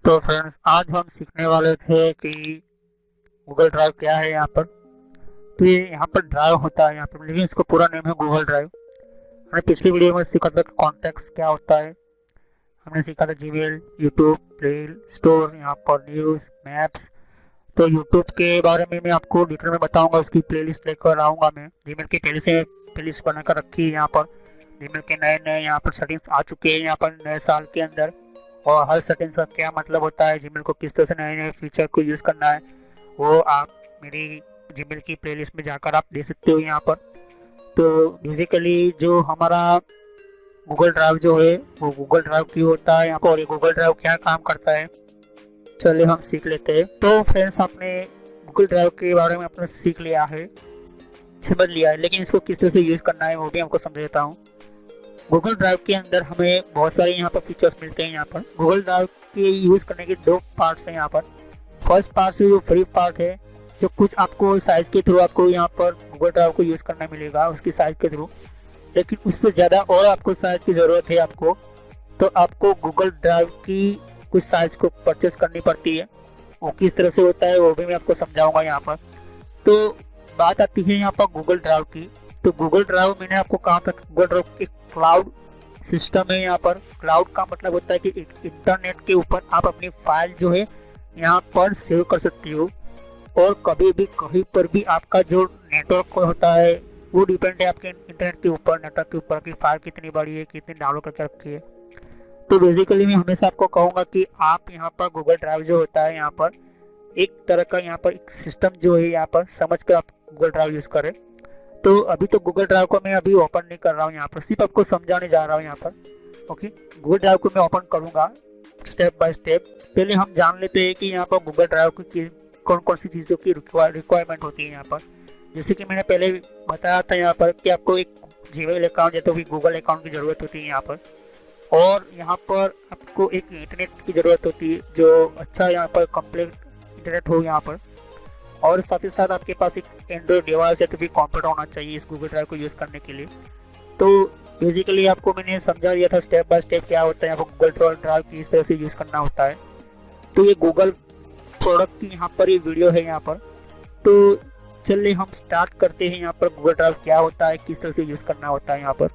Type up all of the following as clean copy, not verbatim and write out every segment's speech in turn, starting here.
तो फ्रेंड्स, आज हम सीखने वाले थे कि गूगल ड्राइव क्या है यहाँ पर। तो ये यहाँ पर ड्राइव होता है यहाँ पर, लेकिन इसका पूरा नेम है गूगल ड्राइव। हमने पिछली वीडियो में सीखा था कॉन्टेक्स्ट क्या होता है। हमने सीखा था जीमेल, यूट्यूब, प्ले स्टोर, यहाँ पर न्यूज़, मैप्स। तो यूट्यूब के बारे में मैं आपको डिटेल में बताऊंगा, उसकी प्लेलिस्ट लेकर आऊँगा। मैं जीमेल की पहले से प्लेलिस्ट बनाकर रखी है यहाँ पर। जीमेल के नए नए यहाँ पर सेटिंग्स आ चुके हैं यहाँ पर नए साल के अंदर, और हर सेटिंग्स का क्या मतलब होता है, जीमेल को किस तरह से नए नए फीचर को यूज़ करना है, वो आप मेरी जीमेल की प्लेलिस्ट में जाकर आप दे सकते हो यहाँ पर। तो बेसिकली जो हमारा गूगल ड्राइव जो है वो गूगल ड्राइव क्यों होता है यहाँ पर, और ये गूगल ड्राइव क्या काम करता है, चलिए हम सीख लेते हैं। तो फ्रेंड्स, आपने गूगल ड्राइव के बारे में अपने सीख लिया है, समझ लिया है, लेकिन इसको किस तरह से यूज़ करना है वो भी आपको समझ देता हूँ। गूगल ड्राइव के अंदर हमें बहुत सारे यहाँ पर फीचर्स मिलते हैं। यहाँ पर गूगल ड्राइव के यूज़ करने के दो पार्ट्स हैं यहाँ पर। फर्स्ट पार्ट जो फ्री पार्ट है, जो कुछ आपको साइज के थ्रू आपको यहाँ पर गूगल ड्राइव को यूज़ करना मिलेगा उसकी साइज के थ्रू, लेकिन उससे ज़्यादा और आपको साइज की ज़रूरत है आपको, तो आपको गूगल ड्राइव की कुछ साइज को परचेस करनी पड़ती है। वो किस तरह से होता है वो भी मैं आपको समझाऊंगा यहाँ पर। तो बात आती है यहाँ पर गूगल ड्राइव की। तो गूगल ड्राइव मैंने आपको कहा था, गूगल ड्राइव एक क्लाउड सिस्टम है यहाँ पर। क्लाउड का मतलब होता है कि एक इंटरनेट के ऊपर आप अपनी फाइल जो है यहाँ पर सेव कर सकती हो, और कभी भी कहीं पर भी आपका जो नेटवर्क होता है वो डिपेंड है आपके इंटरनेट के ऊपर, नेटवर्क के ऊपर, कि फाइल कितनी बड़ी है, कितनी डाउनलोड करके रखी है। तो बेसिकली मैं हमेशा आपको कहूँगा कि आप यहाँ पर गूगल ड्राइव जो होता है यहाँ पर एक तरह का यहाँ पर एक सिस्टम जो है यहाँ पर समझ कर आप गूगल ड्राइव यूज़ करें। तो अभी तो गूगल ड्राइव को मैं अभी ओपन नहीं कर रहा हूँ यहाँ पर, सिर्फ आपको समझाने जा रहा हूँ यहाँ पर। ओके, गूगल ड्राइव को मैं ओपन करूँगा स्टेप बाय स्टेप। पहले हम जान लेते हैं कि यहाँ पर गूगल ड्राइव की कौन कौन सी चीज़ों की रिक्वायरमेंट होती है यहाँ पर। जैसे कि मैंने पहले बताया था यहाँ पर कि आपको एक जीमेल अकाउंट या तो फिर गूगल अकाउंट की ज़रूरत होती है यहाँ पर, और यहाँ पर आपको एक इंटरनेट की ज़रूरत होती है जो अच्छा यहाँ पर कंप्लीट इंटरनेट हो यहाँ पर, और साथ ही साथ आपके पास एक एंड्रॉइड डिवाइस या तो फिर कंप्यूटर होना चाहिए इस गूगल ड्राइव को यूज़ करने के लिए। तो बेसिकली आपको मैंने समझा दिया था स्टेप बाय स्टेप क्या होता है यहाँ पर गूगल ड्राइव किस तरह से यूज़ करना होता है। तो ये गूगल प्रोडक्ट की यहाँ पर ये वीडियो है यहाँ पर। तो चलिए हम स्टार्ट करते हैं यहाँ पर गूगल ड्राइव क्या होता है, किस तरह से यूज़ करना होता है यहाँ पर।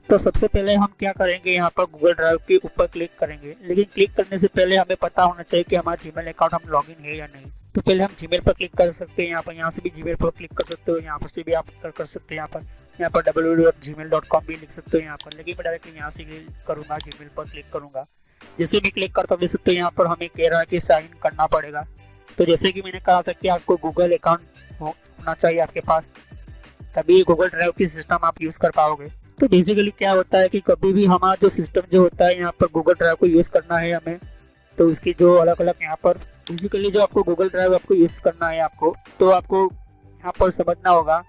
तो सबसे पहले हम क्या करेंगे, यहाँ पर गूगल ड्राइव के ऊपर क्लिक करेंगे, लेकिन क्लिक करने से पहले हमें पता होना चाहिए कि हमारा जीमेल अकाउंट हम लॉगिन है या नहीं। तो पहले हम जीमेल पर क्लिक कर सकते हैं यहाँ पर, यहाँ से भी जीमेल पर क्लिक कर सकते हो, यहाँ पर से भी आप कर सकते हैं यहाँ पर www.gmail.com भी लिख सकते हो यहाँ पर, लेकिन मैं डायरेक्टली यहाँ से करूँगा, जीमेल पर क्लिक करूँगा। जैसे भी क्लिक करता हूँ देख सकते हो यहाँ पर हमें कह रहा है कि साइन इन करना पड़ेगा। तो जैसे कि मैंने कहा था कि आपको गूगल अकाउंट होना चाहिए आपके पास, तभी गूगल ड्राइव की सिस्टम आप यूज़ कर पाओगे। तो बेसिकली क्या होता है कि कभी भी हमारा जो सिस्टम जो होता है यहाँ पर गूगल ड्राइव को यूज़ करना है हमें, तो उसकी जो अलग अलग यहाँ पर बेसिकली जो आपको गूगल ड्राइव आपको यूज़ करना है आपको, तो आपको यहाँ पर समझना होगा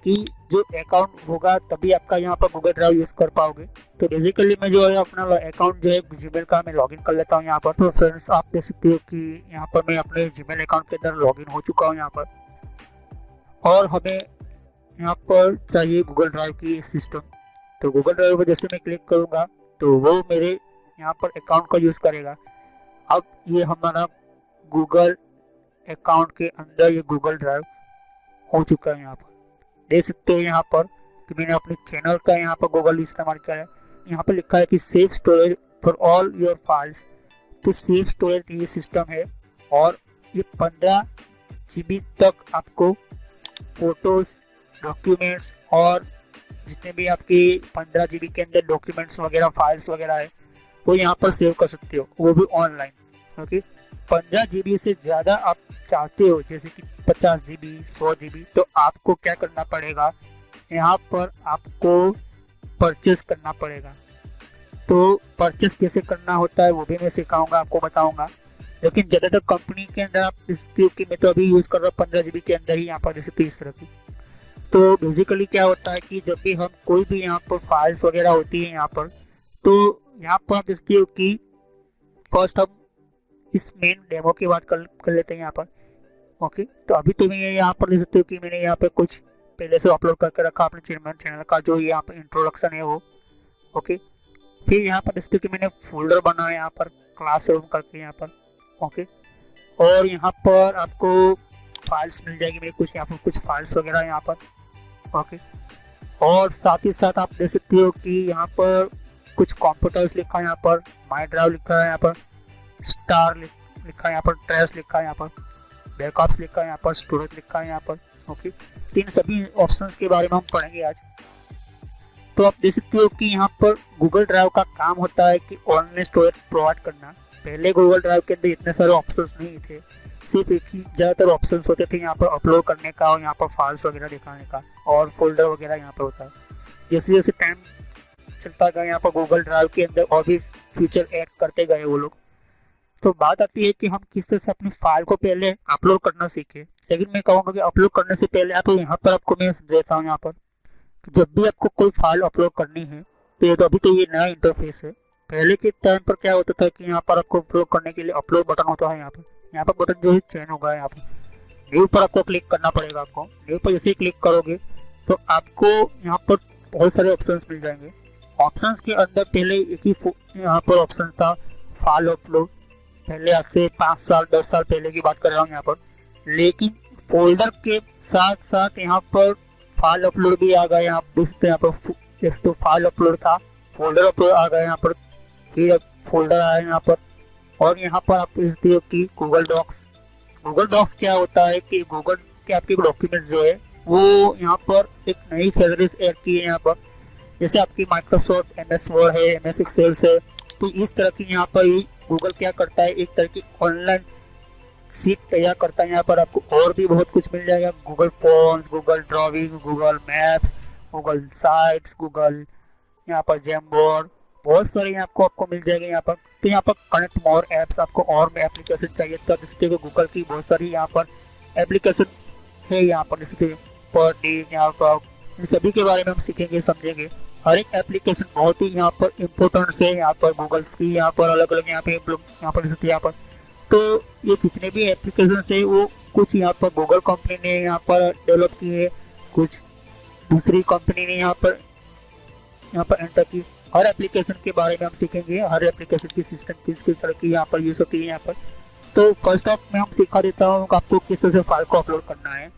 कि जो अकाउंट होगा तभी आपका यहाँ पर गूगल ड्राइव यूज़ कर पाओगे। तो बेसिकली मैं जो है अपना अकाउंट जो है जीमेल का मैं लॉगिन कर लेता हूँ यहाँ पर। तो फ्रेंड्स, आप देख सकते हो कि यहाँ पर मैं अपने जीमेल अकाउंट के अंदर लॉगिन हो चुका हूँ यहाँ पर, और हमें यहाँ पर चाहिए गूगल ड्राइव की सिस्टम। तो गूगल ड्राइव पर जैसे मैं क्लिक करूँगा तो वो मेरे यहाँ पर अकाउंट का यूज़ करेगा। अब ये हमारा गूगल अकाउंट के अंदर ये गूगल ड्राइव हो चुका है। यहाँ पर देख सकते हो यहाँ पर कि मैंने अपने चैनल का यहाँ पर गूगल इस्तेमाल किया है। यहाँ पर लिखा है कि save storage for all your files. तो सेव स्टोरेज ये सिस्टम है, और ये 15 GB तक आपको फोटोज, डॉक्यूमेंट्स और जितने भी आपकी 15 GB के अंदर डॉक्यूमेंट्स वगैरह फाइल्स वगैरह है वो यहाँ पर सेव कर सकते हो, वो भी ऑनलाइन। ओके, 15 GB से ज़्यादा आप चाहते हो, जैसे कि 50 GB, 100 GB, तो आपको क्या करना पड़ेगा, यहाँ पर आपको परचेस करना पड़ेगा। तो परचेस कैसे करना होता है वो भी मैं सिखाऊंगा, आपको बताऊंगा। लेकिन ज़्यादातर कंपनी के अंदर आप क्योंकि मैं तो अभी यूज़ कर रहा हूँ 15 GB के अंदर ही यहाँ पर, जैसे इस तरह की। तो बेसिकली क्या होता है कि जब भी हम कोई भी यहाँ पर फाइल्स वगैरह होती है यहाँ पर, तो यहाँ पर आप देखते हो कि फर्स्ट हम इस मेन डेमो की बात कर लेते हैं यहाँ पर। ओके, तो अभी तो मैं यहाँ पर देख सकते हो कि मैंने यहाँ पर कुछ पहले से अपलोड करके रखा अपने चैनल का, जो यहाँ पर इंट्रोडक्शन है वो। ओके, फिर यहाँ पर जैसे कि मैंने फोल्डर बनाया यहाँ पर क्लासरूम करके यहाँ पर। ओके, और यहाँ पर आपको फाइल्स मिल जाएगी मेरे कुछ, यहाँ पर कुछ फाइल्स वगैरह यहाँ पर। ओके, और साथ ही साथ आप देख सकते हो कि यहाँ पर कुछ कंप्यूटर्स लिखा है, यहाँ पर माई ड्राइव लिखा है, यहाँ पर स्टार लिखा है, यहाँ पर ट्रेस लिखा है, यहाँ पर बैकअप्स लिखा है, यहाँ पर स्टोरेज लिखा है यहाँ पर। ओके, इन सभी ऑप्शंस के बारे में हम पढ़ेंगे आज। तो आप देख सकते हो कि यहाँ पर गूगल ड्राइव का काम होता है कि ऑनलाइन स्टोरेज प्रोवाइड करना। पहले गूगल ड्राइव के अंदर इतने सारे ऑप्शंस नहीं थे, सिर्फ एक ही ज़्यादातर ऑप्शंस होते थे यहाँ पर अपलोड करने का और यहाँ पर फाइल्स वगैरह दिखाने का और फोल्डर वगैरह यहाँ पर होता है। जैसे जैसे टाइम चलता गया यहाँ पर गूगल ड्राइव के अंदर और भी फीचर ऐड करते गए वो लोग। तो बात आती है कि हम किस तरह से अपनी फाइल को पहले अपलोड करना सीखे। लेकिन मैं कहूँगा कि अपलोड करने से पहले आप यहाँ पर आपको मैं समझाता हूँ यहाँ पर, जब भी आपको कोई फाइल अपलोड करनी है तो ये तो अभी तो ये नया इंटरफेस है। पहले के टाइम पर क्या होता था कि यहाँ पर आपको अपलोड करने के लिए अपलोड बटन होता है, यहाँ पर बटन जो है चेंज होगा, यहाँ पर न्यू पर आपको क्लिक करना पड़ेगा। आपको न्यू पर जैसे ही क्लिक करोगे तो आपको यहाँ पर बहुत सारे ऑप्शंस मिल जाएंगे। ऑप्शंस के अंदर पहले एक ही यहाँ पर ऑप्शन था फाइल अपलोड, पहले आज से 5 साल 10 साल पहले की बात कर रहा हूँ यहाँ पर। लेकिन फोल्डर के साथ साथ यहाँ पर फाइल अपलोड भी आ गया। यहाँ पर यहाँ पर तो फाइल अपलोड था, फोल्डर अपलोड आ गया यहाँ पर, फिर फोल्डर आया यहाँ पर। और यहाँ पर आप देखते हो कि गूगल डॉक्स क्या होता है कि गूगल के आपके डॉक्यूमेंट्स जो है वो यहाँ पर एक नई फैसिलिटीज ऐड की है यहाँ पर। जैसे आपकी माइक्रोसॉफ्ट MS वर्ड है, MS एक्सेल है, तो इस तरह की यहाँ पर गूगल क्या करता है, एक तरह की ऑनलाइन सीट तैयार करता है। यहाँ पर आपको और भी बहुत कुछ मिल जाएगा, Google forms, Google drawing, Google maps, Google sites, Google यहाँ पर जेमबोर्ड, बहुत सारे यहाँ आपको मिल जाएगा यहाँ पर। तो यहाँ पर कनेक्ट मोर एप्स, आपको और में एप्लीकेशन चाहिए तो जैसे गूगल की बहुत सारी यहाँ पर एप्लीकेशन है यहाँ पर, जैसे पर डे यहाँ पर। इन सभी के बारे में हम सीखेंगे समझेंगे। हर एक एप्लीकेशन बहुत ही यहाँ पर इम्पोर्टेंट है यहाँ पर गूगल्स की, यहाँ पर अलग अलग यहाँ पर यहाँ पर। तो ये जितने भी एप्लीकेशन है वो कुछ यहाँ पर गूगल कंपनी ने यहाँ पर डेवलप की है, कुछ दूसरी कंपनी ने यहाँ पर एंटर की। हर एप्लीकेशन के बारे में हम सीखेंगे, हर एप्लीकेशन की सिस्टम किस तरह की यहाँ पर यूज होती है यहाँ पर। तो फर्स्ट ऑफ मैं हम सिखा देता हूँ कि आपको किस तरह से फाइल को अपलोड करना है।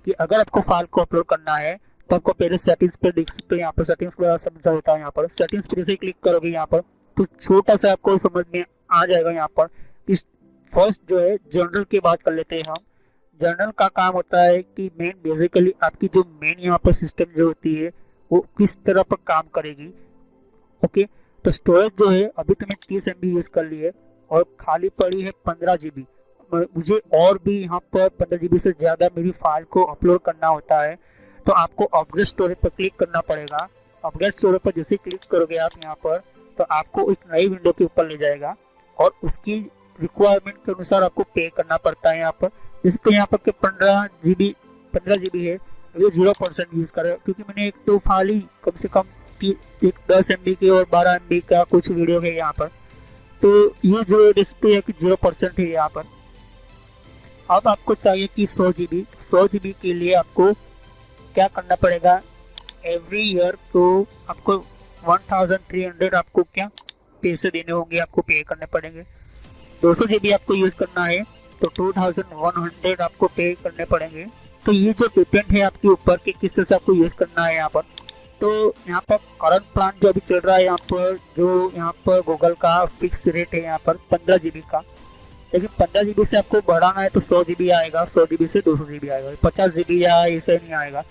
कि अगर आपको फाइल को अपलोड करना है तो आपको पहले सेटिंग्स पे देख सकते हो, यहाँ पर सेटिंग्स वगैरह समझा होता है। यहाँ पर सेटिंग्स पे जैसे क्लिक करोगे यहाँ पर तो छोटा सा आपको समझ में आ जाएगा यहाँ पर। इस फर्स्ट जो है जनरल की बात कर लेते हैं हम। जनरल का काम होता है कि मेन बेसिकली आपकी जो मेन यहाँ पर सिस्टम जो होती है वो किस तरह पर काम करेगी। ओके, तो स्टोरेज जो है अभी तो मैं 30 MB यूज कर ली है और खाली पड़ी है 15 GB। मुझे और भी यहाँ पर 15 GB से ज्यादा मेरी फाइल को अपलोड करना होता है, तो आपको अपग्रेड स्टोरेज पर क्लिक करना पड़ेगा। अपग्रेड स्टोरेज पर जैसे क्लिक करोगे आप यहाँ पर तो आपको एक नई विंडो के ऊपर ले जाएगा और उसकी रिक्वायरमेंट के अनुसार आपको पे करना पड़ता है यहाँ पर। जैसे तो यहाँ पर 15 GB है, ये 0% यूज कर रहा है क्योंकि मैंने एक तो फाइल ही कम से कम एक 10 MB की और 12 MB का कुछ वीडियो है यहाँ पर। तो ये जो डिस्प्ले है कि 0% है यहाँ पर। अब आपको चाहिए कि 100 GB के लिए आपको क्या करना पड़ेगा, एवरी ईयर तो आपको 1300 आपको क्या पैसे देने होंगे, आपको पे करने पड़ेंगे। 200 GB आपको यूज करना है तो 2100 आपको पे करने पड़ेंगे। तो ये जो डिपेंड है आपके ऊपर कि किस तरह से आपको यूज करना है यहाँ पर। तो यहाँ पर करंट प्लान जो अभी चल रहा है यहाँ पर, जो यहाँ पर गूगल का फिक्स रेट है यहाँ पर 15 GB का। लेकिन 15 GB से आपको बढ़ाना है तो 100 GB आएगा, 100 GB से 200 GB आएगा, 50 GB या ऐसे नहीं आएगा।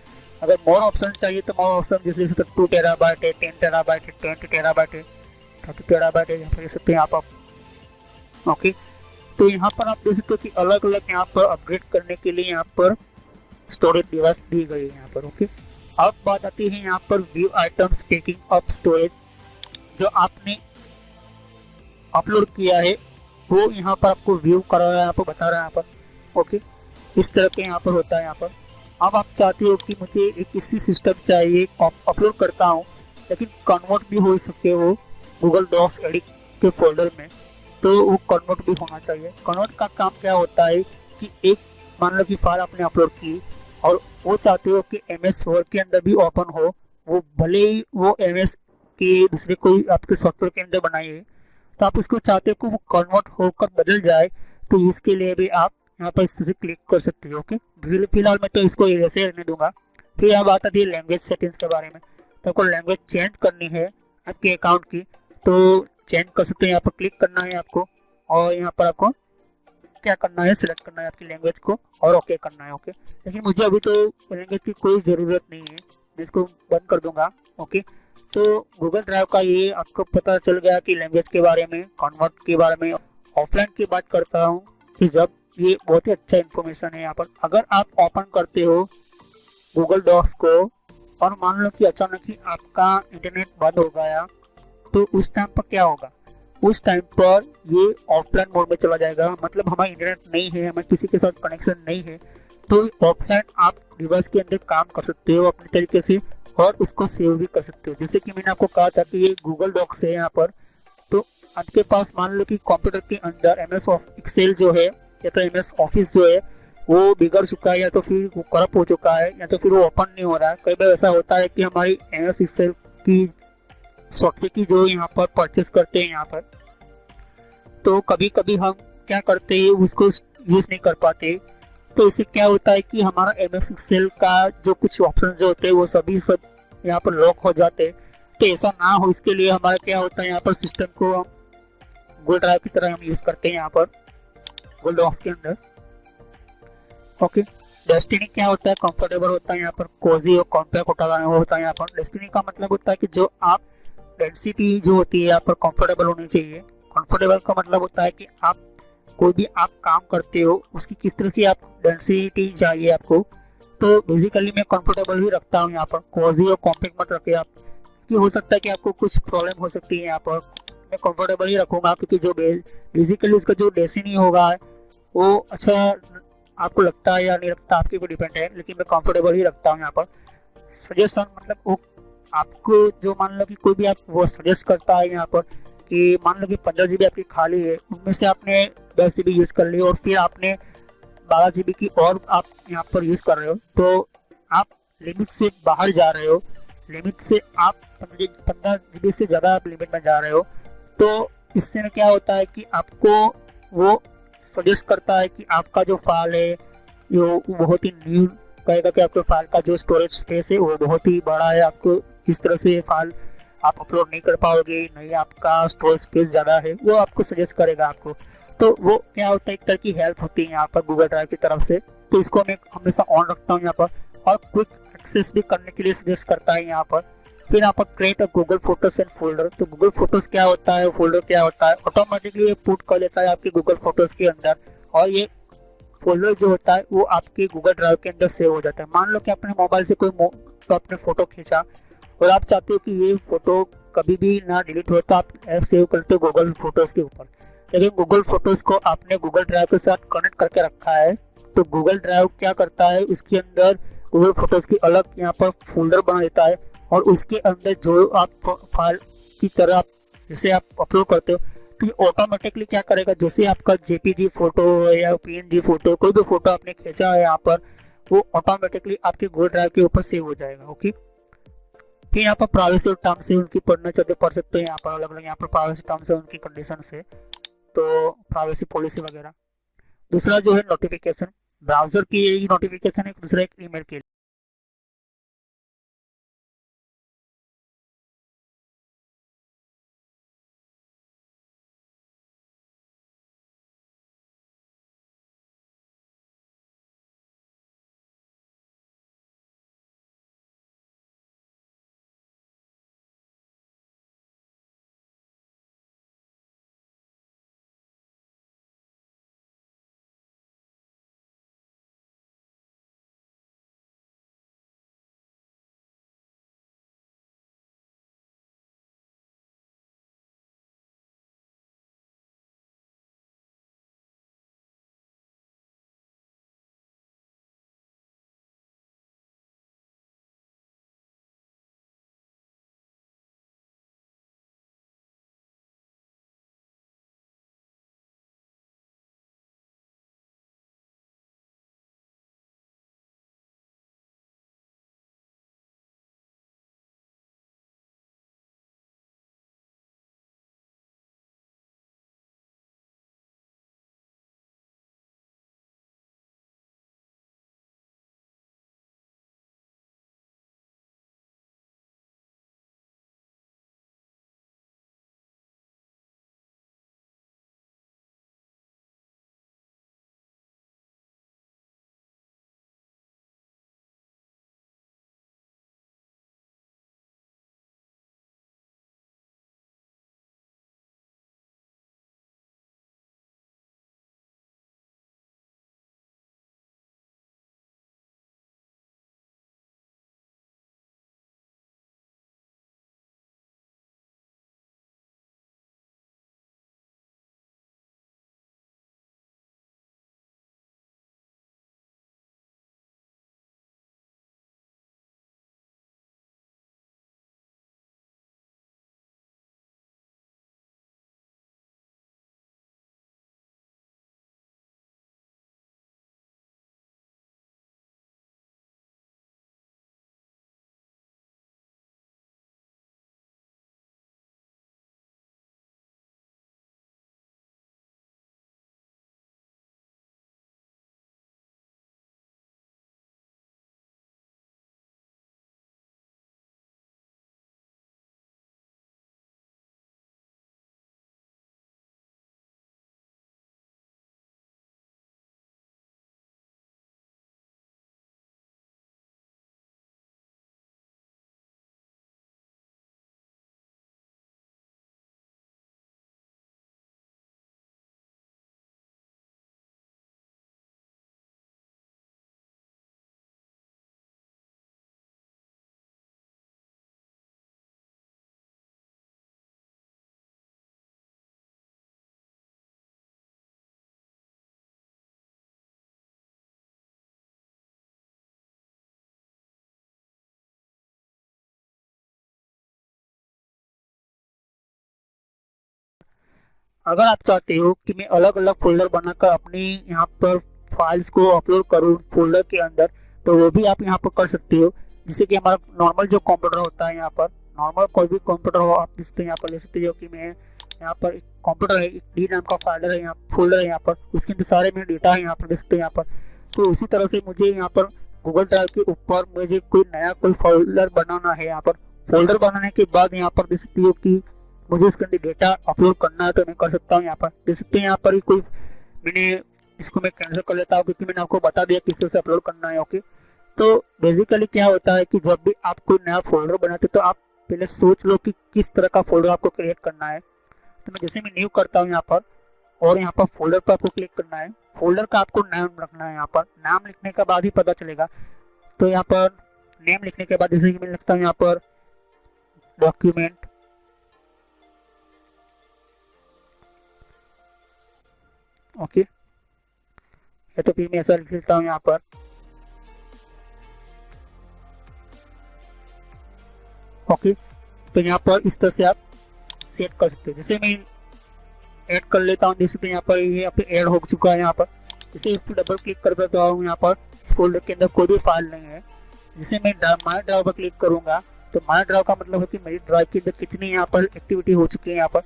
अगर मोर ऑप्शन चाहिए तो मोर ऑप्शन जैसे 2 TB है, 10 TB है, 20 TB है, 30 TB है, यहाँ पर सकते हैं आप। ओके, तो यहाँ पर आप देख सकते हो कि अलग अलग यहाँ पर अपग्रेड करने के लिए यहाँ पर स्टोरेज डिवाइस दी गई है यहाँ पर। ओके, अब बात आती है यहाँ पर view items taking up storage. जो आपने अपलोड किया है वो यहाँ पर आपको व्यू कर रहा है, यहाँ पर बता रहा है यहाँ पर। ओके, इस तरह के यहाँ पर होता है यहाँ पर। अब आप चाहते हो कि मुझे एक किसी सिस्टम चाहिए, अपलोड करता हूँ लेकिन कन्वर्ट भी हो सके वो गूगल डॉक्स एडिट के फोल्डर में, तो वो कन्वर्ट भी होना चाहिए। कन्वर्ट का काम क्या होता है कि एक मान लो कि फाइल आपने अपलोड की और वो चाहते हो कि MS वर्ड के अंदर भी ओपन हो, वो भले ही वो MS के दूसरे कोई आपके सॉफ्टवेयर के अंदर बनाई है, तो आप इसको चाहते हो कि वो कन्वर्ट होकर बदल जाए, तो इसके लिए भी आप यहाँ पर इस तरह से क्लिक कर सकते हो। ओके, फिलहाल मैं तो इसको ऐसे रहने दूंगा। फिर यहाँ बात आती है लैंग्वेज सेटिंग्स के बारे में। तो आपको लैंग्वेज चेंज करनी है आपके अकाउंट की, तो चेंज कर सकते हो। यहाँ पर क्लिक करना है आपको, और यहाँ पर आपको क्या करना है, सिलेक्ट करना है आपकी लैंग्वेज को और ओके करना है। ओके, लेकिन मुझे अभी तो लैंग्वेज की कोई ज़रूरत नहीं है, मैं इसको बंद कर दूंगा। ओके, तो गूगल ड्राइव का ये आपको पता चल गया कि लैंग्वेज के बारे में, कन्वर्ट के बारे में। ऑफलाइन की बात करता हूँ कि जब ये बहुत ही अच्छा इन्फॉर्मेशन है यहाँ पर। अगर आप ओपन करते हो गूगल डॉक्स को और मान लो कि अचानक ही आपका इंटरनेट बंद हो गया, तो उस टाइम पर क्या होगा? उस टाइम पर ये ऑफलाइन मोड में चला जाएगा, मतलब हमारा इंटरनेट नहीं है, हमारे किसी के साथ कनेक्शन नहीं है, तो ऑफलाइन आप डिवाइस के अंदर काम कर सकते हो अपने तरीके से, और उसको सेव भी कर सकते हो। जैसे कि मैंने आपको कहा था कि ये गूगल डॉक्स है यहाँ पर, तो आपके पास मान लो कि कंप्यूटर के अंदर MS एक्सेल जो है या तो MS ऑफिस जो है वो बिगड़ चुका है, या तो फिर वो करप्ट हो चुका है, या तो फिर वो ओपन नहीं हो रहा है। कई बार ऐसा होता है कि हमारी MS एक्सेल की सॉफ्टवेयर की जो यहाँ पर परचेस करते हैं यहाँ पर, तो कभी कभी हम क्या करते हैं उसको यूज नहीं कर पाते। तो इससे क्या होता है कि हमारा MS एक्सेल का जो कुछ ऑप्शन जो होते हैं वो सभी सब यहाँ पर लॉक हो जाते हैं। तो ऐसा ना हो इसके लिए हमारा क्या होता है, यहाँ पर सिस्टम को हम गूगल ड्राइव की तरह हम यूज करते हैं यहाँ पर गूगल डॉक्स के अंदर। ओके, डेस्टिनी क्या होता है, कंफर्टेबल होता है यहाँ पर, कोजी और कॉम्पैक्ट होता है यहाँ पर। डेस्टिनी का मतलब होता है कि जो आप डेंसिटी जो होती है यहाँ पर कंफर्टेबल होनी चाहिए। कंफर्टेबल का मतलब होता है कि आप कोई भी आप काम करते हो उसकी किस तरह की आप डेंसिटी चाहिए आपको। तो बेसिकली मैं कंफर्टेबल ही रखता हूँ यहाँ पर, कोजी और कॉम्पैक्ट मत रखे आप, कि हो सकता है कि आपको कुछ प्रॉब्लम हो सकती है यहाँ पर। मैं कंफर्टेबल ही रखूंगा, क्योंकि जो बेसिकली उसका जो डेस्टिनी होगा वो अच्छा आपको लगता है या नहीं लगता आपके ऊपर डिपेंड है, लेकिन मैं कंफर्टेबल ही रखता हूँ यहाँ पर। सजेशन मतलब वो आपको जो मान लो कि कोई भी आप वो सजेस्ट करता है यहाँ पर कि मान लो कि 15 GB आपकी खाली है, उनमें से आपने 10 GB यूज कर ली और फिर आपने 12 GB की और आप यहाँ पर यूज कर रहे हो, तो आप लिमिट से बाहर जा रहे हो। लिमिट से आप 15 GB से ज्यादा आप लिमिट में जा रहे हो। तो इससे में क्या होता है कि आपको वो सजेस्ट करता है कि आपका जो फाइल है वो बहुत ही न्यू, कहेगा कि आपके फाइल का जो स्टोरेज स्पेस है वो बहुत ही बड़ा है, आपको इस तरह से फाइल आप अपलोड नहीं कर पाओगे, नहीं आपका स्टोरेज स्पेस ज़्यादा है, वो आपको सजेस्ट करेगा आपको। तो वो क्या होता है, एक तरह की हेल्प होती है यहाँ पर गूगल ड्राइव की तरफ से। तो इसको मैं हमेशा ऑन रखता हूँ यहाँ पर, और क्विक एक्सेस भी करने के लिए सजेस्ट करता है यहाँ पर। फिर यहाँ पर create a Google photos and folder. तो गूगल फोटोज क्या होता है, फोल्डर क्या होता है, ऑटोमेटिकली ये पुट कर लेता है आपके गूगल फोटोज के अंदर, और ये फोल्डर जो होता है वो आपके गूगल ड्राइव के अंदर सेव हो जाता है। मान लो कि अपने मोबाइल से कोई तो आपने फोटो खींचा और आप चाहते हो कि ये फोटो कभी भी ना डिलीट हो, तो आप सेव करते हो गूगल फोटोज के ऊपर। लेकिन गूगल फोटोज को आपने गूगल ड्राइव के साथ कनेक्ट करके रखा है, तो गूगल ड्राइव क्या करता है, इसके अंदर गूगल फोटोज की अलग यहाँ पर फोल्डर बना देता है, और उसके अंदर जो आप फाइल की तरह जैसे आप अपलोड करते हो, तो ये ऑटोमेटिकली क्या करेगा, जैसे आपका JPG फोटो या PNG फोटो, कोई भी फोटो आपने खींचा है यहाँ पर, वो ऑटोमेटिकली आपके गूगल ड्राइव के ऊपर सेव हो जाएगा। ओके, फिर यहाँ पर प्राइवेसी और टर्म्स है उनकी पढ़ना चाहते पढ़ सकते हो यहाँ पर, अलग अलग यहाँ पर प्राइवेसी टर्म्स है उनकी कंडीशन है, तो प्राइवेसी पॉलिसी वगैरह। दूसरा जो है नोटिफिकेशन, ब्राउजर की नोटिफिकेशन है, दूसरा एक ईमेल के अगर आप चाहते हो कि मैं अलग अलग फोल्डर बनाकर अपनी यहाँ पर फाइल्स को अपलोड करूँ फोल्डर के अंदर, तो वो भी आप यहाँ पर कर सकते हो। जैसे कि हमारा नॉर्मल जो कंप्यूटर होता है, यहाँ पर नॉर्मल कोई भी कंप्यूटर हो आप जिसको यहाँ पर ले सकते हो कि मैं यहाँ पर एक कंप्यूटर है, एक डी नाम का फाइलर है, यहाँ फोल्डर है, यहाँ पर उसके अंदर सारे मेरे डेटा है यहाँ पर देख सकते हैं यहाँ पर। तो इसी तरह से मुझे यहाँ पर गूगल ड्राइव के ऊपर मुझे कोई नया कोई फोल्डर बनाना है। यहाँ पर फोल्डर बनाने के बाद यहाँ पर देख सकते हो कि मुझे इसके अंदर डेटा अपलोड करना है, तो मैं कर सकता हूँ। यहाँ पर देख सकते हैं यहाँ पर कोई मैंने इसको मैं कैंसिल कर लेता हूँ क्योंकि मैंने आपको बता दिया किस तरह से अपलोड करना है। ओके, तो बेसिकली क्या होता है कि जब भी आप कोई नया फोल्डर बनाते तो आप पहले सोच लो कि किस तरह का फोल्डर आपको क्रिएट करना है। तो मैं जैसे मैं न्यू करता हूँ यहाँ पर, और यहाँ पर फोल्डर पर आपको क्लिक करना है। फोल्डर का आपको नाम रखना है। यहाँ पर नाम लिखने के बाद ही पता चलेगा। तो यहाँ पर नेम लिखने के बाद जैसे कि मैं लिखता हूँ यहाँ पर डॉक्यूमेंट, ओके, या तो फिर मैं ऐसा लिख लेता हूँ यहाँ पर ओके। तो यहाँ पर इस तरह से आप सेट कर सकते हैं। जैसे मैं ऐड कर लेता हूँ, जैसे यहाँ पर ये ऐड हो चुका है। यहाँ पर जैसे इस पर डबल क्लिक कर देता हूँ, यहाँ पर इस फोल्डर के अंदर कोई भी फाइल नहीं है। जैसे मैं माई ड्राइव पर क्लिक करूंगा तो माई ड्राइव का मतलब है कि मेरी ड्राइव के अंदर कितनी यहाँ पर एक्टिविटी हो चुकी है। यहाँ पर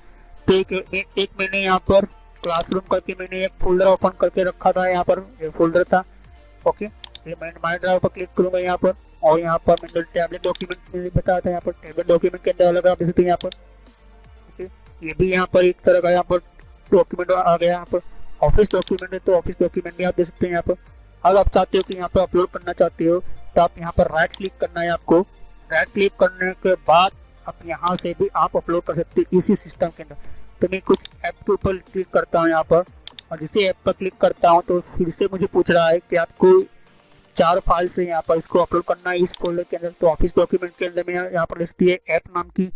तो एक मैंने यहाँ पर क्लासरूम करके मैंने एक फोल्डर ओपन करके रखा था, यहाँ पर ये फोल्डर था। ओके, मैं माई ड्राइव पर क्लिक करूंगा यहाँ पर, और यहाँ पर मैंने टैबलेट डॉक्यूमेंट बताया था। यहाँ पर टैबलेट डॉक्यूमेंट के अंदर अलग आप देख सकते हैं यहाँ पर। ओके, ये भी यहाँ पर एक तरह का यहाँ पर डॉक्यूमेंट आ गया। यहाँ पर ऑफिस डॉक्यूमेंट है, तो ऑफिस डॉक्यूमेंट भी आप देख सकते हैं यहाँ पर। अगर आप चाहते हो कि यहाँ पर अपलोड करना चाहते हो तो आप यहाँ पर राइट क्लिक करना है आपको। राइट क्लिक करने के बाद आप यहाँ से भी आप अपलोड कर सकते हो इसी सिस्टम के अंदर। तो मैं कुछ ऐप के ऊपर क्लिक करता हूँ यहाँ पर, और जैसे ऐप पर क्लिक करता हूँ तो फिर से मुझे पूछ रहा है कि आपको 4 फाइल्स है यहाँ पर, इसको अपलोड करना है इस फोल्डर के अंदर। तो ऑफिस डॉक्यूमेंट के अंदर में यहाँ पर लिखती है ऐप नाम की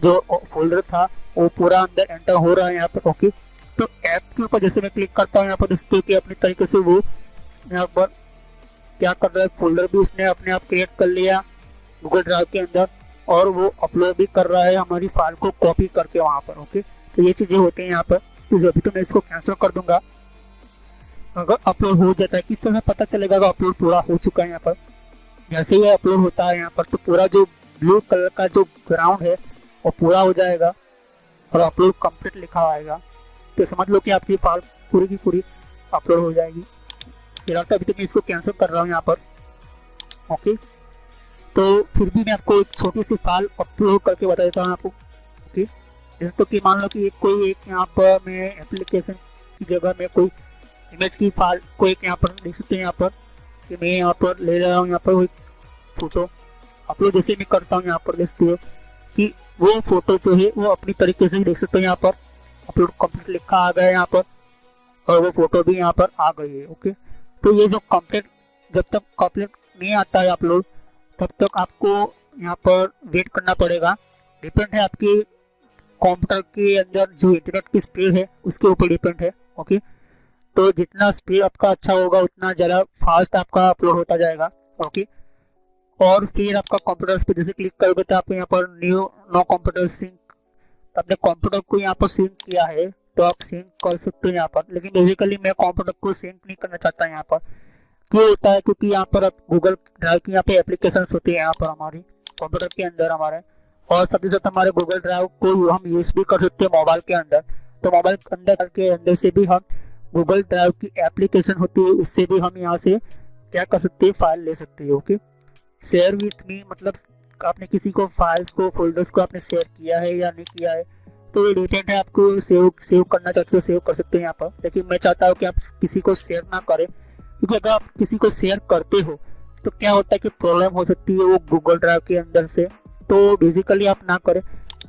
जो फोल्डर था वो पूरा अंदर एंटर हो रहा है यहाँ पर। ओके, तो ऐप के ऊपर जैसे मैं क्लिक करता हूँ यहाँ पर देखते हो कि अपने तरीके से वो यहाँ पर क्या कर रहा है, फोल्डर भी उसने अपने आप क्रिएट कर लिया गूगल ड्राइव के अंदर, और वो अपलोड भी कर रहा है हमारी फाइल को कॉपी करके वहाँ पर। ओके, तो ये चीजें होती हैं यहाँ पर। तो अभी तो मैं इसको कैंसिल कर दूंगा। अगर अपलोड हो जाता है किस तरह पता चलेगा अगर अपलोड पूरा हो चुका है। यहाँ पर जैसे ही अपलोड होता है यहाँ पर तो पूरा जो ब्लू कलर का जो ग्राउंड है वो पूरा हो जाएगा और अपलोड कंप्लीट लिखा आएगा। तो समझ लो कि आपकी फाइल पूरी की पूरी अपलोड हो जाएगी। फिलहाल तो अभी तो मैं इसको कैंसिल कर रहा हूँ यहाँ पर। ओके, तो फिर भी मैं आपको एक छोटी सी फाइल अपलोड करके बता देता हूँ आपको। ओके, जैसे तो कि मान लो कि कोई एक यहाँ पर मैं एप्लीकेशन की जगह में कोई इमेज की फाइल को एक यहाँ पर देख सकते हैं यहाँ पर कि मैं यहाँ पर ले रहा हूँ यहाँ पर वो फोटो अपलोड। जैसे मैं करता हूँ यहाँ पर देखते हो कि वो फोटो जो है वो अपनी तरीके से देख सकते हो यहाँ पर अपलोड कंप्लीट लिखा आ गया है यहाँ पर, और वो फोटो भी यहाँ पर आ गई है। ओके, तो ये जो कंप्लीट जब तक कंप्लीट नहीं आता है अपलोड तब तक आपको यहाँ पर वेट करना पड़ेगा। डिपेंड है आपकी कंप्यूटर के अंदर जो इंटरनेट की स्पीड है उसके ऊपर डिपेंड है। ओके, तो जितना स्पीड आपका अच्छा होगा उतना ज़्यादा फास्ट आपका अपलोड होता जाएगा। ओके, और फिर आपका कंप्यूटर पे जैसे क्लिक करोगे तो आपको यहाँ पर नो कंप्यूटर सिंक, अपने कंप्यूटर को यहाँ पर सिंक किया है तो आप सिंक कर सकते हो यहाँ पर। लेकिन बेसिकली मैं कंप्यूटर को सिंक नहीं करना चाहता यहाँ पर। क्यों होता है, क्योंकि यहाँ पर गूगल ड्राइव की यहाँ पे एप्लीकेशन होती है यहाँ पर हमारी कंप्यूटर के अंदर हमारे, और साथ ही साथ हमारे गूगल ड्राइव को हम यूज भी कर सकते हैं मोबाइल के अंदर। तो मोबाइल के अंदर से भी हम गूगल ड्राइव की एप्लीकेशन होती है उससे भी हम यहाँ से क्या कर सकते हैं, फाइल ले सकते हैं। ओके, शेयर विथ मी मतलब आपने किसी को फाइल्स को फोल्डर्स को आपने शेयर किया है या नहीं किया है, तो ये डिटेल है। आपको सेव करना चाहते हो सेव कर सकते हैं यहाँ पर। लेकिन मैं चाहता हूँ कि आप किसी को शेयर ना करें, क्योंकि अगर आप किसी को शेयर करते हो तो क्या होता है कि प्रॉब्लम हो सकती है वो गूगल ड्राइव के अंदर से। तो बेसिकली आप ना करें।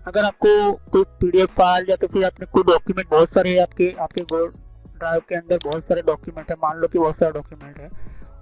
अगर आपको कोई पीडीएफ फाइल या तो फिर आपने कोई डॉक्यूमेंट बहुत सारे आपके गूगल ड्राइव के अंदर बहुत सारे डॉक्यूमेंट है, मान लो कि बहुत सारे डॉक्यूमेंट है,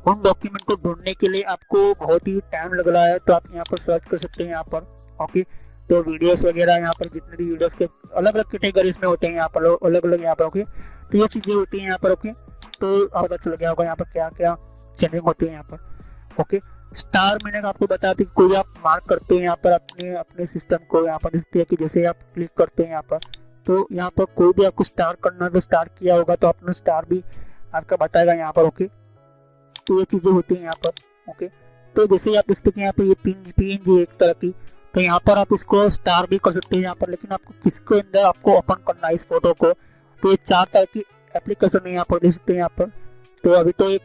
उन डॉक्यूमेंट को ढूंढने के लिए आपको बहुत ही टाइम लग रहा है तो आप यहाँ पर सर्च कर सकते हैं यहाँ पर। ओके, तो वीडियोस वगैरह यहाँ पर जितने भी वीडियोस के अलग अलग कैटेगरीज में होते हैं यहाँ पर अलग अलग यहाँ पर। ओके, तो ये चीजें होती हैं यहाँ पर। ओके, तो आपको अच्छा लग गया होगा यहाँ पर क्या क्या चेंजिंग होती है यहाँ पर। ओके, स्टार मैंने आपको बताया कि कोई आप मार्क करते हैं यहाँ पर अपने सिस्टम को यहाँ पर देखते हैं कि जैसे आप क्लिक करते हैं यहाँ पर तो यहाँ पर कोई भी आपको स्टार करना है तो स्टार किया होगा तो अपना स्टार भी आपका बताएगा यहाँ पर। ओके, तो ये चीजें होती हैं यहाँ पर। ओके, तो जैसे ही आप इस पे यहाँ पे ये PNG एक तरह की, तो यहाँ पर आप इसको स्टार भी कर सकते हैं यहाँ पर, लेकिन आपको किसके अंदर आपको ओपन करना है इस फोटो को। तो ये 4 तरह की एप्लीकेशन है यहाँ पर, देख सकते हैं यहाँ पर। तो अभी तो एक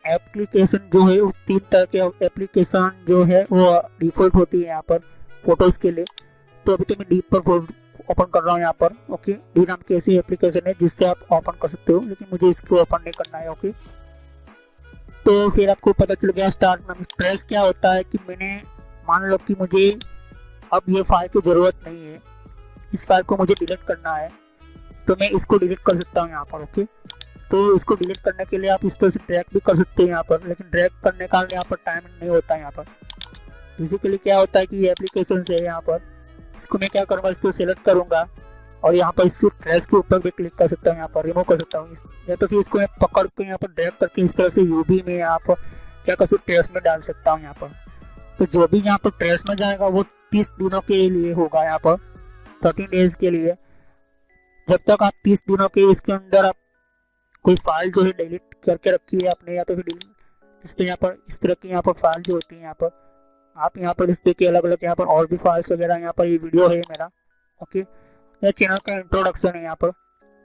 एप्लीकेशन जो है वो 3 तरह के एप्लीकेशन जो है वो डिफॉल्ट होती है यहाँ पर फोटोज के लिए। तो अभी तो मैं डी पर ओपन कर रहा हूँ यहाँ पर। ओके, डी नाम की ऐसी एप्लीकेशन है जिससे आप ओपन कर सकते हो, लेकिन मुझे इसको ओपन नहीं करना है। ओके, तो फिर आपको पता चल गया स्टार्ट में प्रेस क्या होता है कि मैंने मान लो कि मुझे अब ये फाइल की जरूरत नहीं है, इस फाइल को मुझे डिलीट करना है, तो मैं इसको डिलीट कर सकता हूँ यहाँ पर। ओके, तो इसको डिलीट करने के लिए आप इस तरह से ड्रैग भी कर सकते हैं यहाँ पर, लेकिन ड्रैग करने का यहाँ पर टाइम नहीं होता है यहाँ पर। बेसिकली क्या होता है कि ये एप्लीकेशन है यहाँ पर, इसको मैं क्या करूँगा, इसको सिलेक्ट करूंगा और यहाँ पर इसको ट्रेस के ऊपर भी क्लिक कर सकता हूँ, यहाँ पर रिमूव कर सकता हूँ, या तो फिर इसको मैं पकड़ के यहाँ पर ड्रैग करके इस तरह से यूवी में यहाँ पर क्या कर सकते ट्रेस में डाल सकता हूँ यहाँ पर। तो जो भी यहाँ पर ट्रेस में जाएगा वो 30 दिनों के लिए होगा यहाँ पर, 13 डेज के लिए। जब तक आप 30 दिनों के इसके अंदर आप कोई फाइल जो है डिलीट करके रखी है आपने, या तो फिर इस पे यहाँ पर इस तरह की यहाँ पर फाइल जो होती है यहाँ पर, आप यहाँ पर इस पे के अलग अलग यहाँ पर और भी फाइल्स वगैरह, यहाँ पर ये वीडियो है मेरा। ओके, यह चैनल का इंट्रोडक्शन है यहाँ पर।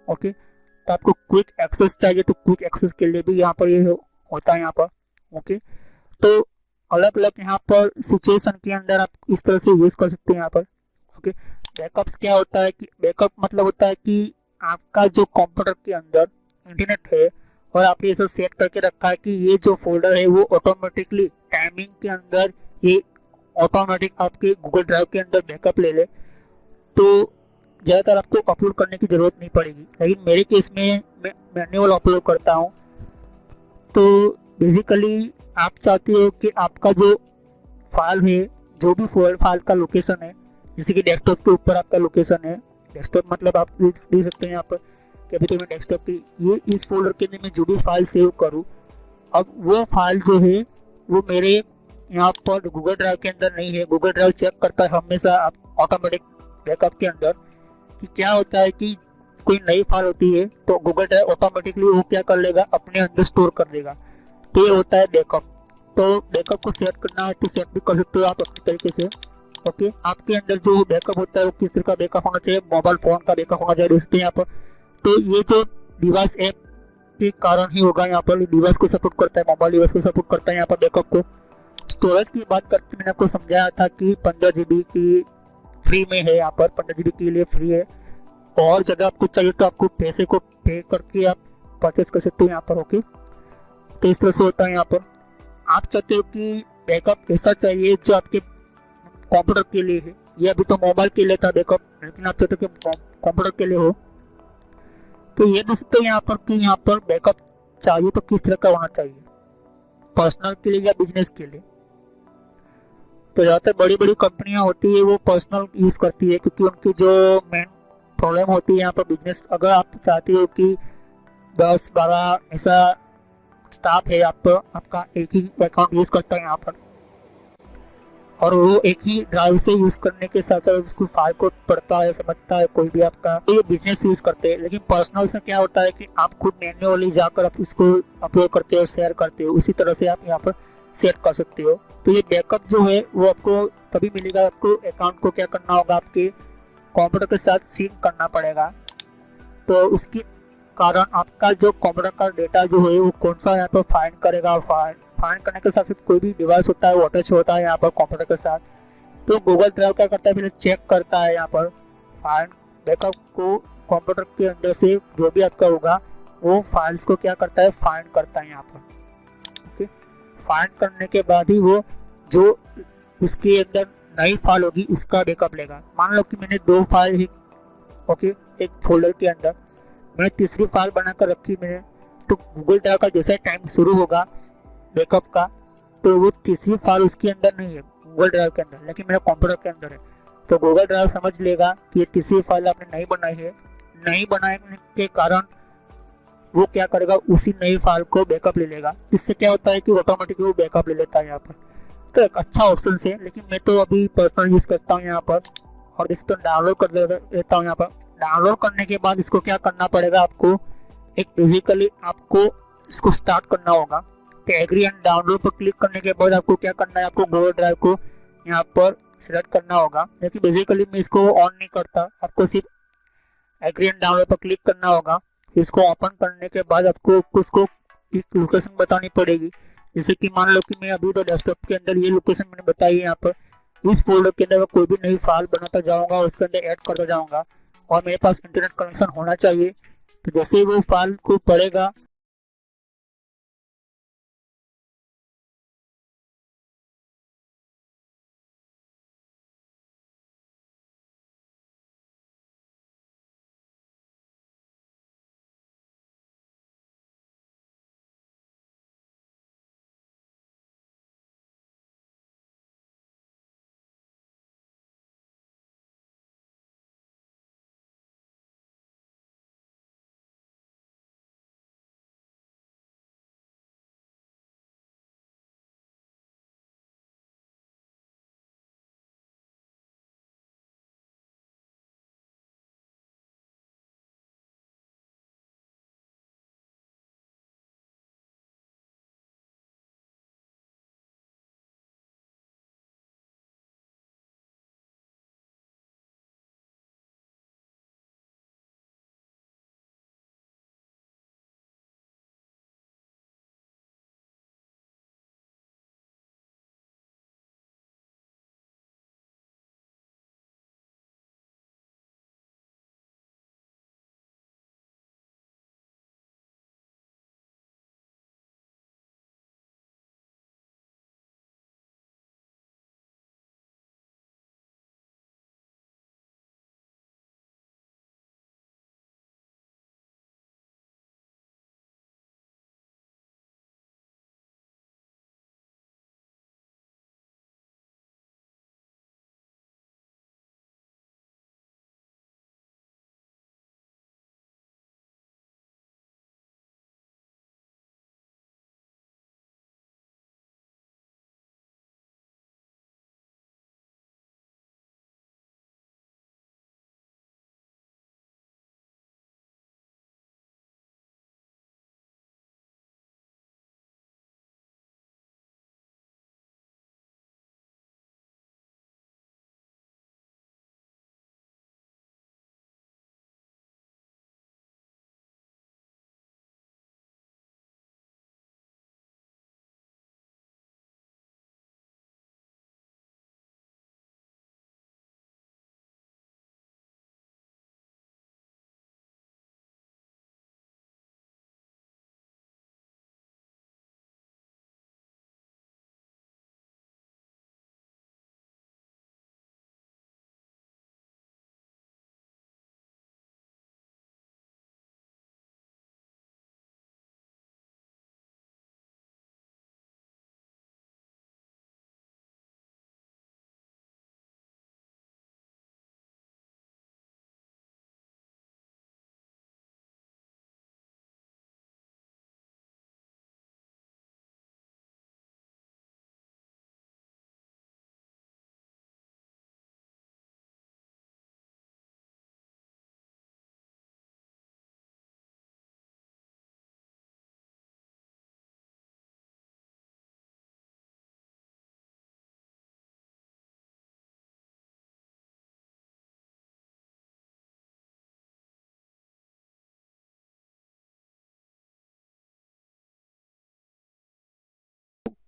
ओके, तो आपको क्विक एक्सेस चाहिए तो क्विक एक्सेस के लिए भी यहाँ पर ये होता है यहाँ पर। ओके, तो अलग अलग यहाँ पर सिचुएशन के अंदर आप इस तरह से यूज कर सकते हैं यहाँ पर। ओके, बैकअप्स क्या होता है कि बैकअप मतलब होता है कि आपका जो कंप्यूटर के अंदर इंटरनेट है और आपने ऐसा सेट करके रखा है कि ये जो फोल्डर है वो ऑटोमेटिकली टाइमिंग के अंदर ये ऑटोमेटिक आपके गूगल ड्राइव के अंदर बैकअप ले ले, तो ज़्यादातर आपको अपलोड करने की ज़रूरत नहीं पड़ेगी। लेकिन मेरे केस में मैं मैन्युअल अपलोड करता हूँ। तो बेसिकली आप चाहते हो कि आपका जो फाइल है, जो भी फाइल का लोकेशन है, जैसे कि डेस्कटॉप के ऊपर आपका लोकेशन है, डेस्कटॉप मतलब आप देख सकते हैं यहाँ पर कि अभी तो मैं डेस्कटॉप की ये इस फोल्डर के अंदर मैं जो भी फाइल सेव करूँ, अब वो फाइल जो है वो मेरे यहाँ पर गूगल ड्राइव के अंदर नहीं है। गूगल ड्राइव चेक करता है हमेशा आप ऑटोमेटिक बैकअप के अंदर कि क्या होता है कि कोई नई फाइल होती है तो गूगल ड्राइव ऑटोमेटिकली वो क्या कर लेगा, अपने अंदर स्टोर कर देगा। तो ये होता है बैकअप। तो बैकअप को सेट करना है तो सेट भी कर सकते हो आप अपने तरीके से। ओके, आपके अंदर जो बैकअप होता है वो किस तरह का बैकअप होना चाहिए, मोबाइल फोन का बैकअप होना चाहिए, देखते हैं यहाँ पर। तो ये जो डिवाइस ऐप के कारण ही होगा, यहाँ पर डिवाइस को सपोर्ट करता है, मोबाइल डिवाइस को सपोर्ट करता है यहाँ पर बैकअप को। स्टोरेज की बात करते मैंने आपको समझाया था कि 15 GB की फ्री में है यहाँ पर, 15 GB के लिए फ्री है। और जगह आपको चाहिए तो आपको पैसे को पे करके आप परचेस कर सकते हो यहाँ पर। ओके, तो इस तरह से होता है यहाँ पर। आप चाहते हो कि बैकअप ऐसा चाहिए जो आपके कंप्यूटर के लिए है, ये अभी तो मोबाइल के लिए था बैकअप, लेकिन आप चाहते हो कि कंप्यूटर के लिए हो, तो ये देख सकते हो यहाँ पर कि यहाँ पर बैकअप चाहिए तो किस तरह का होना चाहिए, पर्सनल के लिए या बिजनेस के लिए। तो ज़्यादातर बड़ी बड़ी कंपनियां होती है वो पर्सनल यूज करती है, क्योंकि उनकी जो मेन प्रॉब्लम होती है यहाँ पर बिजनेस। अगर आप चाहते हो कि 10-12 ऐसा स्टाफ है आपका एक ही अकाउंट यूज करता है यहाँ पर, और वो एक ही ड्राइव से यूज करने के साथ साथ उसको फाइल को पढ़ता है, समझता है कोई भी आपका, तो ये बिजनेस यूज करते हैं। लेकिन पर्सनल से क्या होता है कि आप खुद मैन्युअली जाकर आप उसको अपलोड करते हो, शेयर करते हो, उसी तरह से आप यहाँ पर सेट कर सकते हो। तो ये बैकअप जो है वो आपको तभी मिलेगा, आपको अकाउंट को क्या करना होगा, आपके कंप्यूटर के साथ सिंक करना पड़ेगा। तो उसके कारण आपका जो कंप्यूटर का डेटा जो है वो कौन सा यहाँ पर फाइंड करेगा, फाइंड करने के साथ साथ कोई भी डिवाइस होता है वो अटैच होता है यहाँ पर कंप्यूटर के साथ, तो गूगल ड्राइव क्या करता है, फिर चेक करता है यहाँ पर फाइंड बैकअप को, कंप्यूटर के अंदर से जो भी आपका होगा वो फाइल्स को क्या करता है, फाइंड करता है यहाँ पर। ओके, फाइंड करने के बाद ही वो जो उसके अंदर नई फाइल होगी उसका बैकअप लेगा। मान लो कि मैंने 2 फाइल ही ओके एक फोल्डर के अंदर, मैंने तीसरी फाइल बनाकर रखी मैंने, तो गूगल ड्राइव का जैसा टाइम शुरू होगा बैकअप का, तो वो तीसरी फाइल उसके अंदर नहीं है गूगल ड्राइव के अंदर, लेकिन मेरा कंप्यूटर के अंदर है। तो गूगल ड्राइव समझ लेगा कि ये तीसरी फाइल आपने नहीं बनाई है, नहीं बनाने के कारण वो क्या करेगा, उसी नई फाइल को बैकअप ले लेगा। इससे क्या होता है कि ऑटोमेटिकली वो बैकअप ले लेता है यहाँ पर। तो एक अच्छा ऑप्शन है, लेकिन मैं तो अभी पर्सनल यूज करता हूँ यहाँ पर, और इसे तो डाउनलोड कर लेता हूँ यहाँ पर। डाउनलोड करने के बाद इसको क्या करना पड़ेगा आपको, एक बेसिकली आपको इसको स्टार्ट करना होगा। तो एग्री एंड डाउनलोड पर क्लिक करने के बाद आपको क्या करना है, आपको गूगल ड्राइव को यहाँ पर सिलेक्ट करना होगा। लेकिन बेसिकली मैं इसको ऑन नहीं करता, आपको सिर्फ एग्री एंड डाउनलोड पर क्लिक करना होगा। इसको ओपन करने के बाद आपको उसको एक लोकेशन बतानी पड़ेगी। जैसे कि मान लो कि मैं अभी तो डेस्कटॉप के अंदर ये लोकेशन मैंने बताई है, यहाँ पर इस फोल्डर के अंदर मैं कोई भी नई फाइल बनाता जाऊंगा और उसके अंदर ऐड करता जाऊंगा और मेरे पास इंटरनेट कनेक्शन होना चाहिए। तो जैसे ही वो फाइल को पढ़ेगा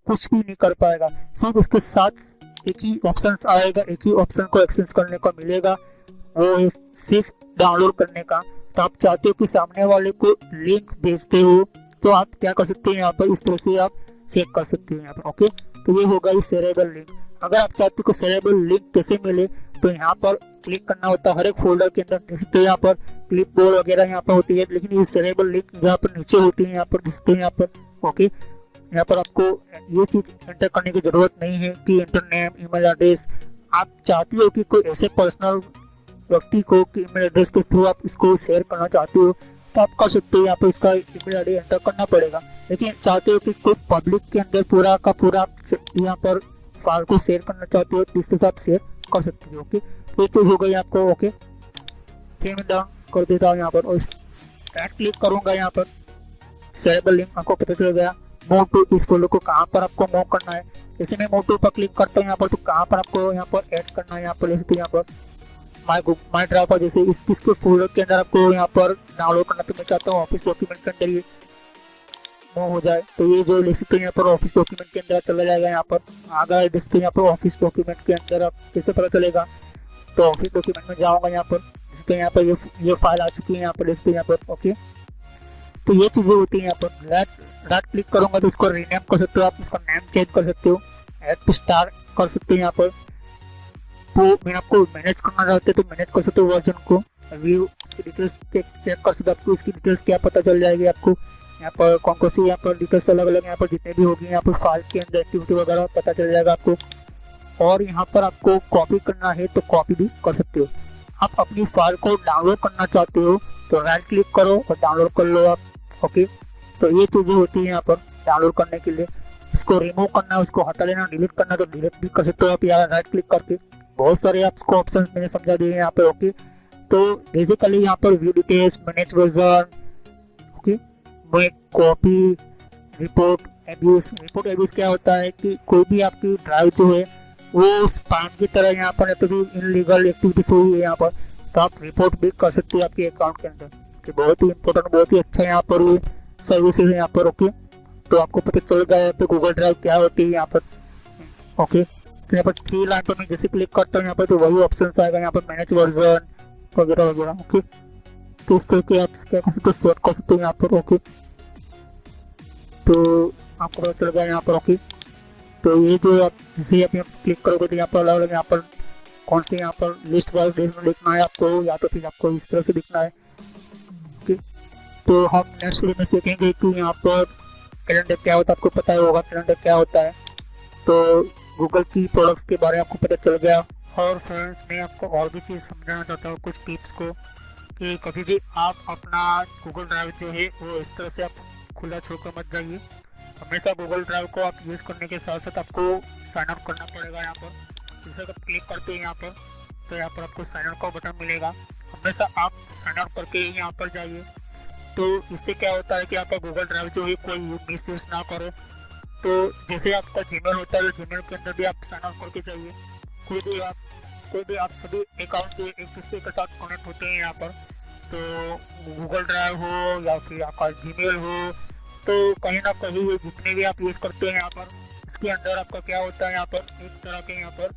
कुछ भी नहीं कर पाएगा। सिर्फ उसके साथ एक ही ऑप्शन आएगा, एक ही ऑप्शन को एक्सेस करने को मिलेगा, वो है सिर्फ डाउनलोड करने का। तो आप चाहते हो कि सामने वाले को लिंक भेजते हो तो आप क्या कर सकते हैं, यहाँ पर इस तरह से आप चेक कर सकते हैं यहाँ पर। ओके, तो ये होगा ये शेयरेबल लिंक। अगर आप चाहते हो कि शेयरेबल लिंक कैसे मिले, तो यहाँ पर क्लिक करना होता है हर एक फोल्डर के अंदर। तो यहाँ पर क्लिप बोर्ड वगैरह यहाँ पर होती है, लेकिन ये शेयरेबल लिंक यहाँ पर नीचे होती है, यहाँ पर दिखते हैं यहाँ पर। ओके, यहाँ पर आपको ये चीज एंटर करने की जरूरत नहीं है कि इंटर नेम, ईमेल एड्रेस। आप चाहते हो कि कोई ऐसे पर्सनल व्यक्ति को कि ईमेल एड्रेस के थ्रू आप इसको शेयर करना चाहते हो तो आप कर सकते हो, यहाँ पर इसका ईमेल आईडी एंटर करना पड़ेगा। लेकिन चाहते हो कि कोई पब्लिक के अंदर पूरा का पूरा यहाँ पर फाइल को शेयर करना चाहते हो तो इसके साथ शेयर कर सकते हो। ओके, तो ये चीज हो गई आपको। ओके, फिर मैं डाउन कर देता हूँ यहाँ पर और राइट क्लिक करूंगा यहाँ पर, शेयरेबल लिंक आपको पता चल गया। मूव टू, इस फोल्डर को कहाँ पर आपको मूव करना है, जैसे मैं मूव टू पर क्लिक करता हूँ यहाँ पर, तो कहाँ पर आपको यहाँ पर ऐड करना है, यहाँ पर जैसे यहाँ पर माई ड्राइव पर जैसे इसके फोल्डर के अंदर आपको यहाँ पर डाउनलोड करना, तो मैं चाहता हूँ ऑफिस डॉक्यूमेंट के अंदर ये मूव हो जाए, तो ये जो लिख सकते हैं यहाँ पर ऑफिस डॉक्यूमेंट के अंदर चला जाएगा। यहाँ पर आगे देखते हैं यहाँ पर ऑफिस डॉक्यूमेंट के अंदर आप कैसे पता चलेगा, तो ऑफिस डॉक्यूमेंट में जाऊंगा यहाँ पर, देखते हैं यहाँ पर ये फाइल आ चुकी है यहाँ पर, देखते हैं यहाँ पर। ओके, तो ये चीजें होती है यहाँ पर। राइट क्लिक करूंगा तो इसको रीनेम कर सकते हो आप, इसका नाम चेंज कर सकते हो, ऐड टू स्टार कर सकते हो यहाँ पर। तो मैं आपको मैनेज करना चाहते तो मैनेज कर सकते हो वर्जन को, व्यू इसकी डिटेल्स चेक कर सकते हो, आपको इसकी डिटेल्स क्या पता चल जाएगी आपको यहाँ पर, कौन सी यहाँ पर डिटेल्स अलग अलग यहाँ पर जितने भी होगी यहाँ पर फाइल के अंदर एक्टिविटी वगैरह पता चल जाएगा आपको। और यहाँ पर आपको कॉपी करना है तो कॉपी भी कर सकते हो। आप अपनी फाइल को डाउनलोड करना चाहते हो तो राइट क्लिक करो और डाउनलोड कर लो आप। ओके, तो ये चीजें होती है यहाँ पर डाउनलोड करने के लिए। इसको रिमूव करना है, उसको हटा लेना, डिलीट करना तो डिलीट भी कर सकते हो आप यहाँ राइट क्लिक करके। बहुत सारे आपको ऑप्शन मैंने समझा दिए यहाँ पे। ओके, तो बेसिकली यहाँ पर view details, manage version, okay, copy, report abuse क्या होता है कि कोई भी आपकी ड्राइव जो है वो स्पैम की तरह यहाँ पर तो भी इनलीगल एक्टिविटीज हुई है यहाँ पर, तो आप रिपोर्ट भी कर सकते हो आपके अकाउंट के अंदर। कि बहुत ही इंपॉर्टेंट, बहुत ही अच्छा यहाँ पर सर्विस है यहाँ पर। ओके, तो आपको पता चल गया यहाँ पे गूगल ड्राइव क्या होती है यहाँ पर। ओके, तो यहाँ पर 3 लाइन पर मैं जैसे क्लिक करता हूँ यहाँ पर तो वही ऑप्शन आएगा यहाँ पर, मैनेज वर्जन वगैरह वगैरह। ओके, तो इस तरह के आप क्या कर सकते हो, सेट कर सकते हो यहाँ पर। ओके, तो आपको पता चल गया यहाँ पर। ओके, तो ये जो आप जैसे आप क्लिक करोगे तो यहाँ पर अलग अलग यहाँ पर कौन से यहाँ पर लिस्ट वाइज लिखना है आपको, या तो फिर आपको इस तरह से लिखना है। ओके, तो हम नेक्स्ट वीडियो में सीखेंगे कि यहाँ पर कैलेंडर क्या होता है, आपको पता होगा कैलेंडर क्या होता है। तो गूगल की प्रोडक्ट्स के बारे में आपको पता चल गया। और फ्रेंड्स, मैं आपको और भी चीज़ समझाना चाहता हूँ, कुछ टिप्स को, कि कभी भी आप अपना गूगल ड्राइव जो है वो इस तरह से आप खुला छोड़कर मत जाइए। हमेशा गूगल ड्राइव को आप यूज़ करने के साथ साथ आपको साइन अप करना पड़ेगा। यहाँ पर जैसे आप क्लिक करते हैं यहाँ पर, तो यहाँ पर आपको साइन अप का बटन मिलेगा, हमेशा आप साइन अप करके ही यहाँ पर जाइए। तो इससे क्या होता है कि आपका गूगल ड्राइव जो है कोई मिस यूज़ ना करे। तो जैसे आपका जीमेल होता है, जीमेल के अंदर भी आप साइन अप करके जाइए। कोई भी आप सभी अकाउंट जो एक दूसरे के साथ कनेक्ट होते हैं यहाँ पर, तो गूगल ड्राइव हो या फिर आपका जीमेल हो, तो कहीं ना कहीं ये जितने भी आप यूज़ करते हैं यहाँ पर, इसके अंदर आपका क्या होता है यहाँ पर, एक तरह के यहाँ पर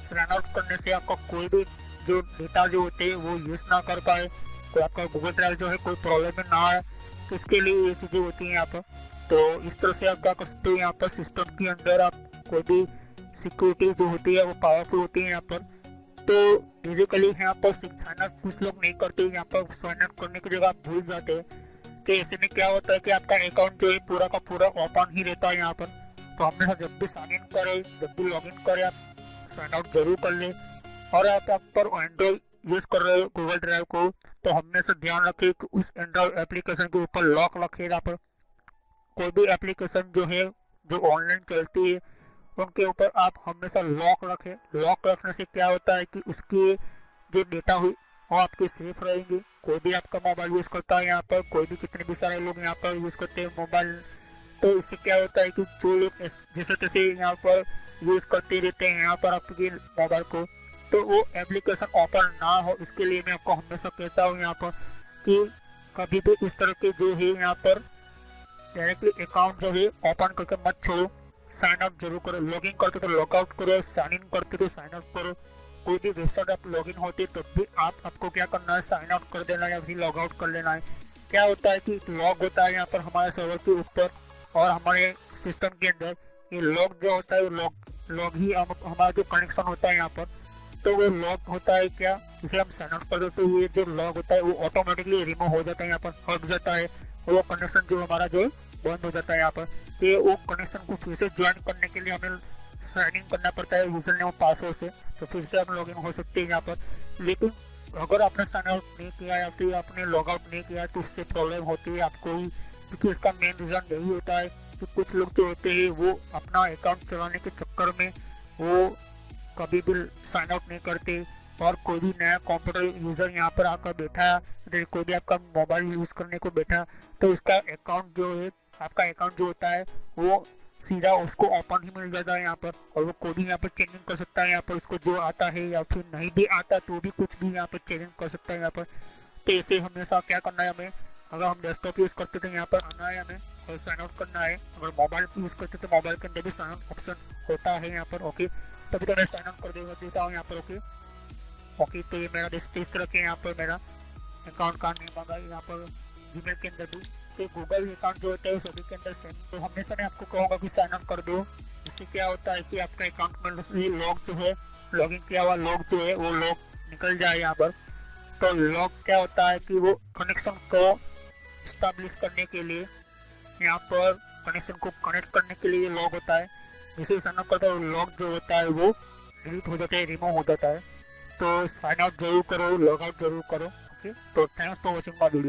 साइन आउट करने से आपका कोई भी जो डेटा जो होते हैं वो यूज़ ना कर पाए, तो आपका गूगल ड्राइव जो है कोई प्रॉब्लम में ना आए, तो इसके लिए ये चीज़ें होती हैं यहाँ पर। तो इस तरह से आप क्या कर सकते हो, यहाँ पर सिस्टम के अंदर आप कोई भी सिक्योरिटी जो होती है वो पावरफुल होती है यहाँ पर। तो बेसिकली यहाँ पर साइन अप कुछ लोग नहीं करते, यहाँ पर साइन अप करने की जगह आप भूल जाते हैं। तो ऐसे में क्या होता है कि आपका अकाउंट जो है पूरा का पूरा ओपन ही रहता है यहाँ पर। तो हमेशा जब भी साइन इन करें, जब भी लॉग इन करें, आप साइन आउट जरूर कर लें। और आप पर एंड्रॉइड यूज़ कर रहे हो गूगल ड्राइव को, तो हमेशा ध्यान रखें कि उस एंड्रॉइड एप्लीकेशन के ऊपर लॉक रखें। यहाँ पर कोई भी एप्लीकेशन जो है जो ऑनलाइन चलती है उनके ऊपर आप हमेशा लॉक रखें। लॉक रखने से क्या होता है कि उसकी जो डेटा हुई वो आपके सेफ रहेंगे। कोई भी आपका मोबाइल यूज़ करता है यहाँ पर, कोई भी कितने भी सारे लोग यहाँ पर यूज़ करते हैं मोबाइल, तो इससे क्या होता है कि जो लोग जैसे तैसे यहाँ पर यूज़ करते रहते हैं यहाँ पर आपके मोबाइल को, तो वो एप्लीकेशन ओपन ना हो, इसके लिए मैं आपको हमेशा कहता हूँ यहाँ पर कि कभी भी इस तरह के जो है यहाँ पर डायरेक्टली अकाउंट जो है ओपन करके मत छोड़ो। साइन अप जरूर करो, लॉग इन करते तो लॉग आउट करो, साइन इन करते तो साइन अप करो। कोई भी वेबसाइट आप लॉग इन होती है तब भी आपको क्या करना है, साइन आउट कर देना है या फिर लॉग आउट कर लेना है। क्या होता है कि लॉग होता है यहाँ पर हमारे सर्वर के ऊपर और हमारे सिस्टम के अंदर, ये लॉग जो होता है लॉग ही हमारा जो कनेक्शन होता है यहाँ पर, तो वो लॉग होता है क्या, इसे हम साइन आउट कर देते तो ये जो लॉग होता है वो ऑटोमेटिकली रिमूव हो जाता है, यहाँ पर हट जाता है, वो कनेक्शन जो हमारा जो बंद हो जाता है यहाँ पर। तो वो कनेक्शन को फिर से ज्वाइन करने के लिए हमें साइन इन करना पड़ता है यूजर नेम और पासवर्ड से, तो फिर से आप लॉग इन हो सकते हैं यहाँ पर। लेकिन अगर आपने साइन आउट नहीं किया या फिर आपने लॉग आउट नहीं किया तो इससे प्रॉब्लम होती है आपको ही, क्योंकि इसका मेन रीज़न यही होता है कि कुछ लोग जो होते हैं वो अपना अकाउंट चलाने के चक्कर में वो कभी भी साइन आउट नहीं करते, और कोई भी नया कंप्यूटर यूज़र यहाँ पर आकर बैठा, कोई भी आपका मोबाइल यूज़ करने को बैठा, तो उसका अकाउंट जो है, आपका अकाउंट जो होता है वो सीधा उसको ओपन ही मिल जाता है यहाँ पर। और वो कोई भी यहाँ पर चेंजिंग कर सकता है यहाँ पर, उसको जो आता है या फिर नहीं भी आता तो भी कुछ भी यहाँ पर चेंजिंग कर सकता है यहाँ पर। तो इसे हमेशा क्या करना है हमें, अगर हम डेस्कटॉप यूज़ करते तो यहाँ पर आना है हमें और साइन आउट करना है। अगर मोबाइल यूज़ करते तो मोबाइल के अंदर भी साइन आउट ऑप्शन होता है यहाँ पर। ओके, तभी तो मैं साइन आउट कर देता हूँ यहाँ पर। ओके, तो ये मेरा इस तरह के यहाँ पर मेरा अकाउंट का नेम होगा यहाँ पर जीमेल के अंदर भी। तो गूगल अकाउंट जो होता है सभी के अंदर सेम। तो हमेशा मैं आपको कहूँगा कि साइन अप कर दो। इससे क्या होता है कि आपका अकाउंट में लॉग जो है, लॉगिन किया हुआ लॉग जो है वो लॉग निकल जाए यहाँ पर। तो लॉग क्या होता है कि वो कनेक्शन को स्टैब्लिश करने के लिए, यहाँ पर कनेक्शन को कनेक्ट करने के लिए लॉग होता है। जिसे साइन अप करता है लॉग जो होता है वो डिलीट हो जाता है, रिमूव हो जाता है। तो साइन आउट जरूर करो, लॉग आउट जरूर करो। ओके, तो thanks for watching my video.